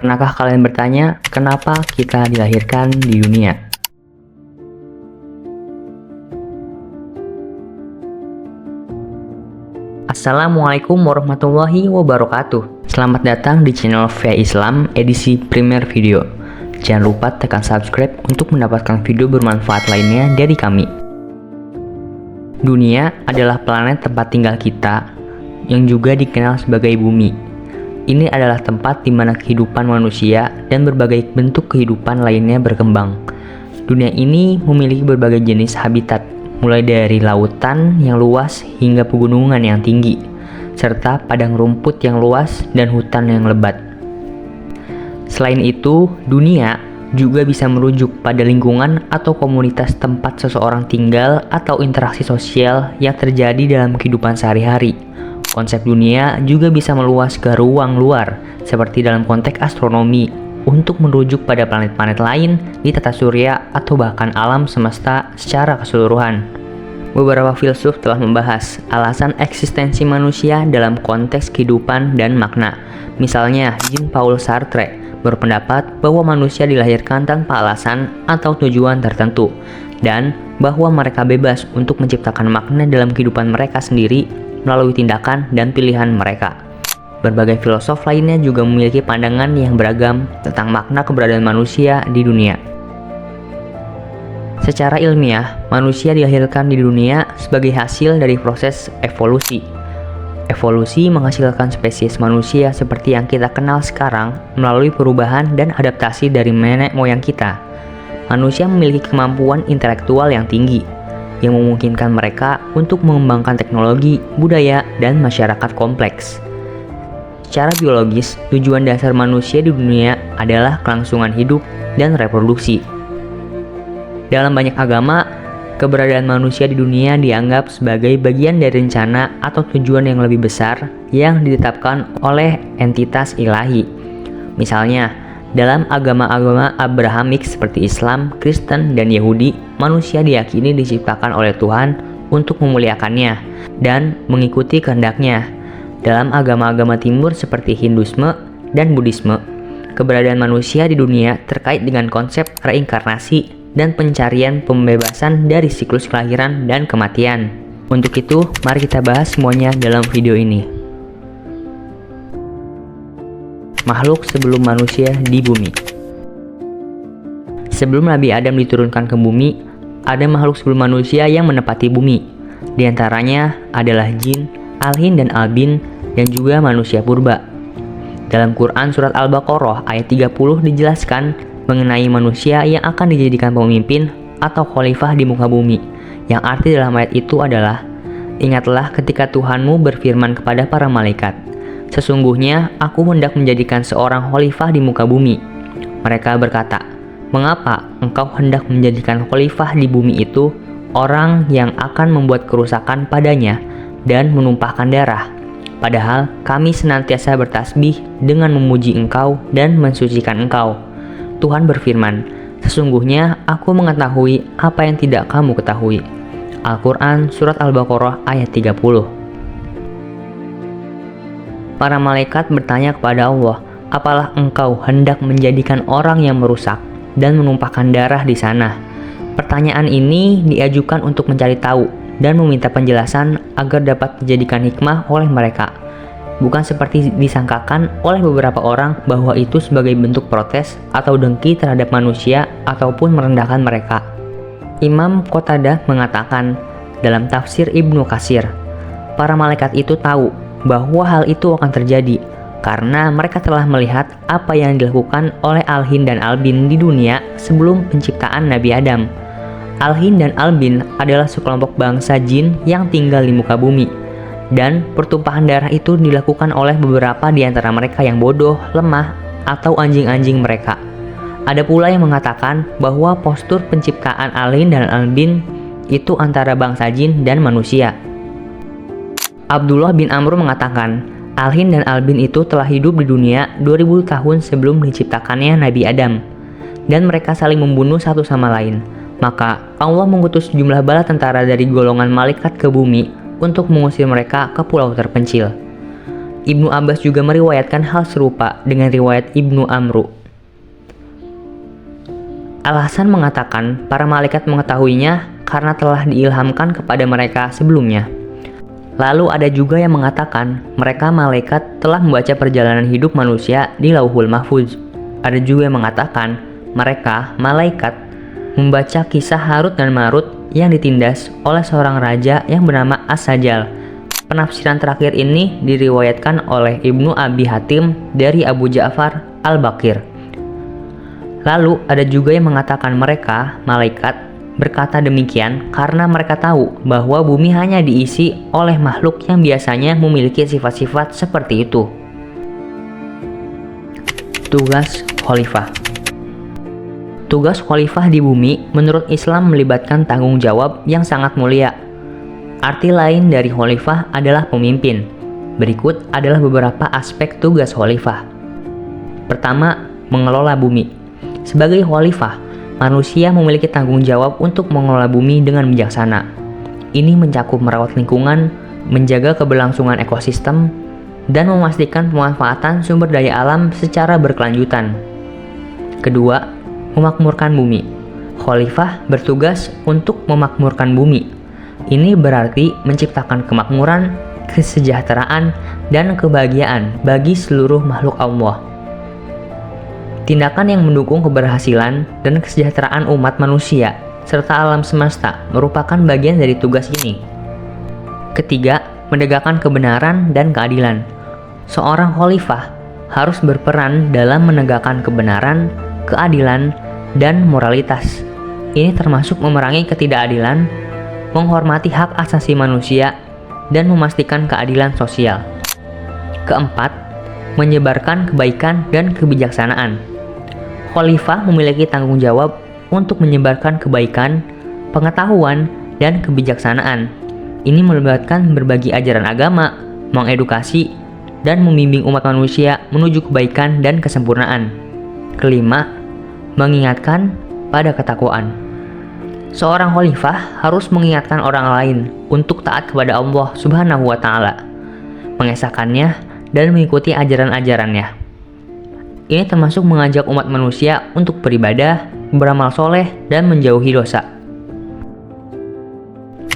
Pernahkah kalian bertanya, kenapa kita dilahirkan di dunia? Assalamualaikum warahmatullahi wabarakatuh. Selamat datang di channel Via Islam edisi Premier Video. Jangan lupa tekan subscribe untuk mendapatkan video bermanfaat lainnya dari kami. Dunia adalah planet tempat tinggal kita, yang juga dikenal sebagai bumi. Ini adalah tempat di mana kehidupan manusia dan berbagai bentuk kehidupan lainnya berkembang. Dunia ini memiliki berbagai jenis habitat, mulai dari lautan yang luas hingga pegunungan yang tinggi, serta padang rumput yang luas dan hutan yang lebat. Selain itu, dunia juga bisa merujuk pada lingkungan atau komunitas tempat seseorang tinggal atau interaksi sosial yang terjadi dalam kehidupan sehari-hari. Konsep dunia juga bisa meluas ke ruang luar, seperti dalam konteks astronomi, untuk merujuk pada planet-planet lain di tata surya atau bahkan alam semesta secara keseluruhan. Beberapa filsuf telah membahas alasan eksistensi manusia dalam konteks kehidupan dan makna. Misalnya, Jean-Paul Sartre berpendapat bahwa manusia dilahirkan tanpa alasan atau tujuan tertentu, dan bahwa mereka bebas untuk menciptakan makna dalam kehidupan mereka sendiri melalui tindakan dan pilihan mereka. Berbagai filosof lainnya juga memiliki pandangan yang beragam tentang makna keberadaan manusia di dunia. Secara ilmiah, manusia dilahirkan di dunia sebagai hasil dari proses evolusi. Evolusi menghasilkan spesies manusia seperti yang kita kenal sekarang melalui perubahan dan adaptasi dari nenek moyang kita. Manusia memiliki kemampuan intelektual yang tinggi, yang memungkinkan mereka untuk mengembangkan teknologi, budaya, dan masyarakat kompleks. Secara biologis, tujuan dasar manusia di dunia adalah kelangsungan hidup dan reproduksi. Dalam banyak agama, keberadaan manusia di dunia dianggap sebagai bagian dari rencana atau tujuan yang lebih besar yang ditetapkan oleh entitas ilahi. Misalnya, dalam agama-agama Abrahamik seperti Islam, Kristen, dan Yahudi, manusia diyakini diciptakan oleh Tuhan untuk memuliakannya dan mengikuti kehendaknya. Dalam agama-agama timur seperti Hinduisme dan Buddhisme, keberadaan manusia di dunia terkait dengan konsep reinkarnasi dan pencarian pembebasan dari siklus kelahiran dan kematian. Untuk itu, mari kita bahas semuanya dalam video ini. Makhluk sebelum manusia di bumi. Sebelum Nabi Adam diturunkan ke bumi, ada makhluk sebelum manusia yang menempati bumi. Di antaranya adalah jin, alhin dan albin, dan juga manusia purba. Dalam Quran surat Al-Baqarah ayat 30 dijelaskan mengenai manusia yang akan dijadikan pemimpin atau khalifah di muka bumi. Yang arti dalam ayat itu adalah, "Ingatlah ketika Tuhanmu berfirman kepada para malaikat, sesungguhnya aku hendak menjadikan seorang khalifah di muka bumi." Mereka berkata, "Mengapa engkau hendak menjadikan khalifah di bumi itu orang yang akan membuat kerusakan padanya dan menumpahkan darah? Padahal kami senantiasa bertasbih dengan memuji engkau dan mensucikan engkau." Tuhan berfirman, "Sesungguhnya aku mengetahui apa yang tidak kamu ketahui." Al-Quran Surat Al-Baqarah ayat 30. Para malaikat bertanya kepada Allah, "Apalah engkau hendak menjadikan orang yang merusak dan menumpahkan darah di sana?" Pertanyaan ini diajukan untuk mencari tahu dan meminta penjelasan agar dapat dijadikan hikmah oleh mereka. Bukan seperti disangkakan oleh beberapa orang bahwa itu sebagai bentuk protes atau dengki terhadap manusia ataupun merendahkan mereka. Imam Qatadah mengatakan dalam tafsir Ibnu Katsir, para malaikat itu tahu bahwa hal itu akan terjadi karena mereka telah melihat apa yang dilakukan oleh Alhin dan Albin di dunia sebelum penciptaan Nabi Adam. Alhin dan Albin adalah sekelompok bangsa jin yang tinggal di muka bumi, dan pertumpahan darah itu dilakukan oleh beberapa di antara mereka yang bodoh, lemah, atau anjing-anjing mereka. Ada pula yang mengatakan bahwa postur penciptaan Alhin dan Albin itu antara bangsa jin dan manusia. Abdullah bin Amr mengatakan, Alhin dan Albin itu telah hidup di dunia 2000 tahun sebelum diciptakannya Nabi Adam, dan mereka saling membunuh satu sama lain. Maka Allah mengutus jumlah bala tentara dari golongan malaikat ke bumi untuk mengusir mereka ke pulau terpencil. Ibnu Abbas juga meriwayatkan hal serupa dengan riwayat Ibnu Amru. Al-Hasan mengatakan para malaikat mengetahuinya karena telah diilhamkan kepada mereka sebelumnya. Lalu ada juga yang mengatakan mereka malaikat telah membaca perjalanan hidup manusia di Lauhul Mahfuz. Ada juga yang mengatakan mereka malaikat membaca kisah Harut dan Marut yang ditindas oleh seorang raja yang bernama As-Sajjal. Penafsiran terakhir ini diriwayatkan oleh Ibnu Abi Hatim dari Abu Ja'far Al-Baqir. Lalu ada juga yang mengatakan mereka malaikat berkata demikian karena mereka tahu bahwa bumi hanya diisi oleh makhluk yang biasanya memiliki sifat-sifat seperti itu. Tugas Khalifah. Tugas khalifah di bumi menurut Islam melibatkan tanggung jawab yang sangat mulia. Arti lain dari khalifah adalah pemimpin. Berikut adalah beberapa aspek tugas khalifah. Pertama, mengelola bumi. Sebagai khalifah, manusia memiliki tanggung jawab untuk mengelola bumi dengan bijaksana. Ini mencakup merawat lingkungan, menjaga keberlangsungan ekosistem, dan memastikan pemanfaatan sumber daya alam secara berkelanjutan. Kedua, memakmurkan bumi. Khalifah bertugas untuk memakmurkan bumi. Ini berarti menciptakan kemakmuran, kesejahteraan, dan kebahagiaan bagi seluruh makhluk Allah. Tindakan yang mendukung keberhasilan dan kesejahteraan umat manusia serta alam semesta merupakan bagian dari tugas ini. Ketiga, menegakkan kebenaran dan keadilan. Seorang khalifah harus berperan dalam menegakkan kebenaran, keadilan, dan moralitas. Ini termasuk memerangi ketidakadilan, menghormati hak asasi manusia, dan memastikan keadilan sosial. Keempat, menyebarkan kebaikan dan kebijaksanaan. Khalifah memiliki tanggung jawab untuk menyebarkan kebaikan, pengetahuan, dan kebijaksanaan. Ini melibatkan berbagi ajaran agama, mengedukasi, dan membimbing umat manusia menuju kebaikan dan kesempurnaan. Kelima, mengingatkan pada ketakwaan. Seorang khalifah harus mengingatkan orang lain untuk taat kepada Allah Subhanahu wa Ta'ala, mengesahkannya, dan mengikuti ajaran-ajarannya. Ini termasuk mengajak umat manusia untuk beribadah, beramal soleh, dan menjauhi dosa.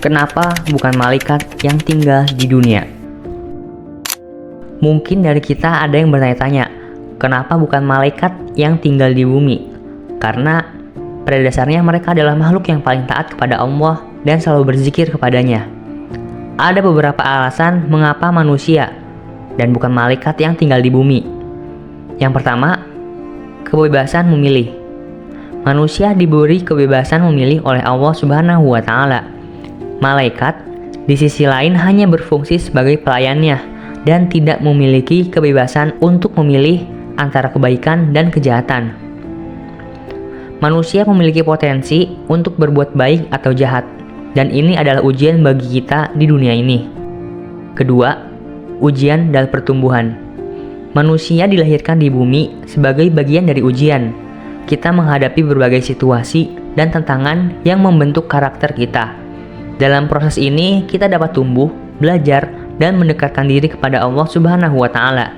Kenapa bukan malaikat yang tinggal di dunia? Mungkin dari kita ada yang bertanya-tanya, kenapa bukan malaikat yang tinggal di bumi? Karena pada dasarnya mereka adalah makhluk yang paling taat kepada Allah dan selalu berzikir kepadanya. Ada beberapa alasan mengapa manusia dan bukan malaikat yang tinggal di bumi. Yang pertama, kebebasan memilih. Manusia diberi kebebasan memilih oleh Allah Subhanahu wa Ta'ala. Malaikat di sisi lain hanya berfungsi sebagai pelayannya dan tidak memiliki kebebasan untuk memilih antara kebaikan dan kejahatan. Manusia memiliki potensi untuk berbuat baik atau jahat, dan ini adalah ujian bagi kita di dunia ini. Kedua, ujian dan pertumbuhan. Manusia dilahirkan di bumi sebagai bagian dari ujian. Kita menghadapi berbagai situasi dan tantangan yang membentuk karakter kita. Dalam proses ini, kita dapat tumbuh, belajar, dan mendekatkan diri kepada Allah Subhanahu wa Ta'ala.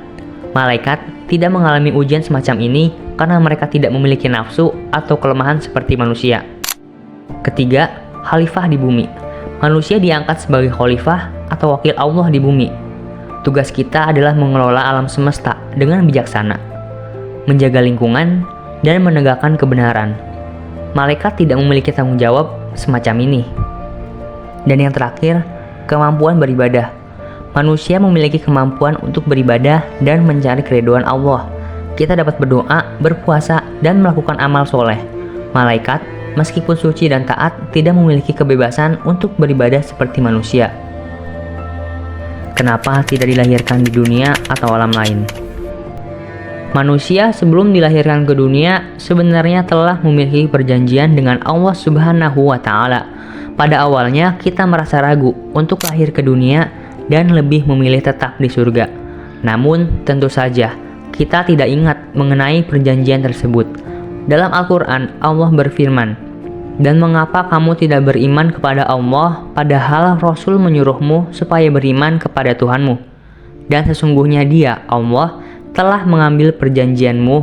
Malaikat tidak mengalami ujian semacam ini karena mereka tidak memiliki nafsu atau kelemahan seperti manusia. Ketiga, khalifah di bumi. Manusia diangkat sebagai khalifah atau wakil Allah di bumi. Tugas kita adalah mengelola alam semesta dengan bijaksana, menjaga lingkungan, dan menegakkan kebenaran. Malaikat tidak memiliki tanggung jawab semacam ini. Dan yang terakhir, kemampuan beribadah. Manusia memiliki kemampuan untuk beribadah dan mencari keridhaan Allah. Kita dapat berdoa, berpuasa, dan melakukan amal soleh. Malaikat, meskipun suci dan taat, tidak memiliki kebebasan untuk beribadah seperti manusia. Kenapa tidak dilahirkan di dunia atau alam lain? Manusia sebelum dilahirkan ke dunia sebenarnya telah memiliki perjanjian dengan Allah Subhanahu wa Ta'ala. Pada awalnya kita merasa ragu untuk lahir ke dunia dan lebih memilih tetap di surga. Namun tentu saja kita tidak ingat mengenai perjanjian tersebut. Dalam Al-Quran, Allah berfirman, "Dan mengapa kamu tidak beriman kepada Allah, padahal Rasul menyuruhmu supaya beriman kepada Tuhanmu?" Dan sesungguhnya Dia, Allah, telah mengambil perjanjianmu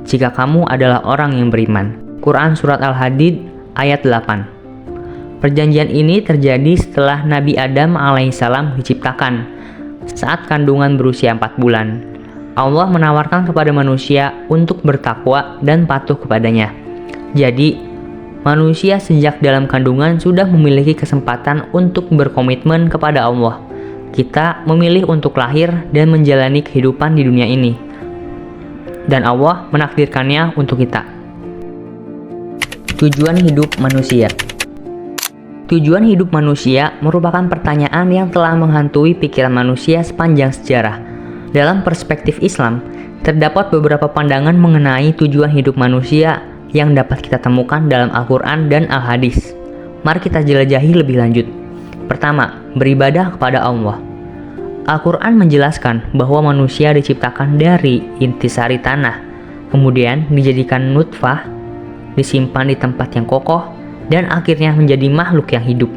jika kamu adalah orang yang beriman. Quran Surat Al-Hadid ayat 8. Perjanjian ini terjadi setelah Nabi Adam alaihissalam diciptakan saat kandungan berusia 4 bulan. Allah menawarkan kepada manusia untuk bertakwa dan patuh kepadanya. Jadi, manusia sejak dalam kandungan sudah memiliki kesempatan untuk berkomitmen kepada Allah. Kita memilih untuk lahir dan menjalani kehidupan di dunia ini. Dan Allah menakdirkannya untuk kita. Tujuan hidup manusia. Tujuan hidup manusia merupakan pertanyaan yang telah menghantui pikiran manusia sepanjang sejarah. Dalam perspektif Islam, terdapat beberapa pandangan mengenai tujuan hidup manusia yang dapat kita temukan dalam Al-Quran dan Al-Hadis. Mari kita jelajahi lebih lanjut. Pertama, beribadah kepada Allah. Al-Quran menjelaskan bahwa manusia diciptakan dari intisari tanah, kemudian dijadikan nutfah, disimpan di tempat yang kokoh, dan akhirnya menjadi makhluk yang hidup.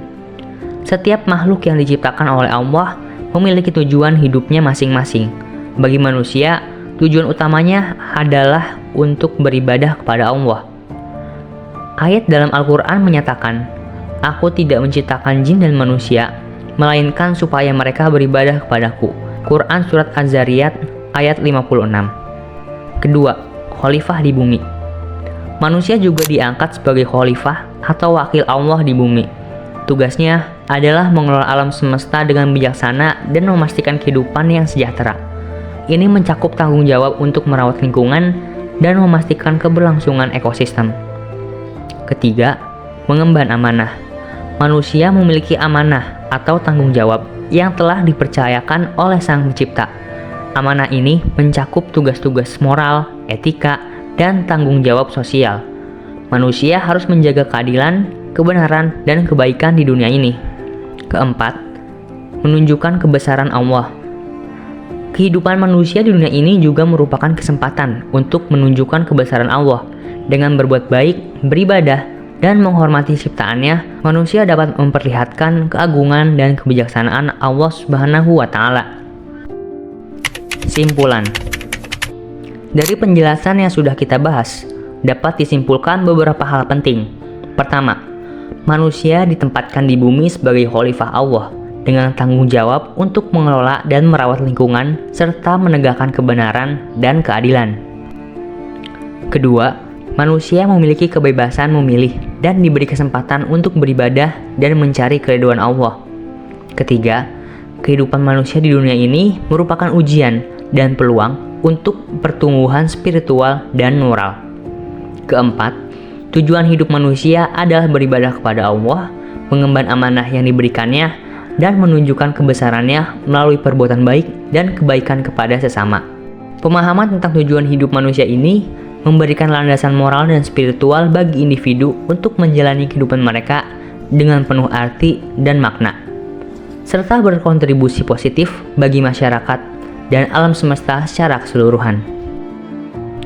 Setiap makhluk yang diciptakan oleh Allah memiliki tujuan hidupnya masing-masing. Bagi manusia, tujuan utamanya adalah untuk beribadah kepada Allah. Ayat dalam Al-Quran menyatakan, "Aku tidak menciptakan jin dan manusia, melainkan supaya mereka beribadah kepadaku." Quran Surat Az-Zariyat ayat 56. Kedua, khalifah di bumi. Manusia juga diangkat sebagai khalifah atau wakil Allah di bumi. Tugasnya adalah mengelola alam semesta dengan bijaksana dan memastikan kehidupan yang sejahtera. Ini mencakup tanggung jawab untuk merawat lingkungan dan memastikan keberlangsungan ekosistem. Ketiga, mengemban amanah. Manusia memiliki amanah atau tanggung jawab yang telah dipercayakan oleh Sang Pencipta. Amanah ini mencakup tugas-tugas moral, etika, dan tanggung jawab sosial. Manusia harus menjaga keadilan, kebenaran, dan kebaikan di dunia ini. Keempat, menunjukkan kebesaran Allah. Kehidupan manusia di dunia ini juga merupakan kesempatan untuk menunjukkan kebesaran Allah. Dengan berbuat baik, beribadah, dan menghormati ciptaannya, manusia dapat memperlihatkan keagungan dan kebijaksanaan Allah Subhanahu wa Ta'ala. Simpulan. Dari penjelasan yang sudah kita bahas, dapat disimpulkan beberapa hal penting. Pertama, manusia ditempatkan di bumi sebagai khalifah Allah dengan tanggung jawab untuk mengelola dan merawat lingkungan serta menegakkan kebenaran dan keadilan. Kedua, manusia memiliki kebebasan memilih dan diberi kesempatan untuk beribadah dan mencari keridhaan Allah. Ketiga, kehidupan manusia di dunia ini merupakan ujian dan peluang untuk pertumbuhan spiritual dan moral. Keempat, tujuan hidup manusia adalah beribadah kepada Allah, mengemban amanah yang diberikannya, dan menunjukkan kebesarannya melalui perbuatan baik dan kebaikan kepada sesama. Pemahaman tentang tujuan hidup manusia ini memberikan landasan moral dan spiritual bagi individu untuk menjalani kehidupan mereka dengan penuh arti dan makna, serta berkontribusi positif bagi masyarakat dan alam semesta secara keseluruhan.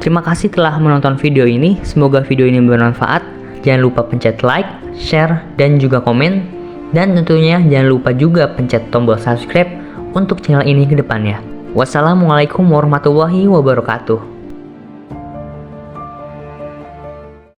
Terima kasih telah menonton video ini, semoga video ini bermanfaat. Jangan lupa pencet like, share, dan juga komen. Dan tentunya jangan lupa juga pencet tombol subscribe untuk channel ini ke depannya. Wassalamualaikum warahmatullahi wabarakatuh.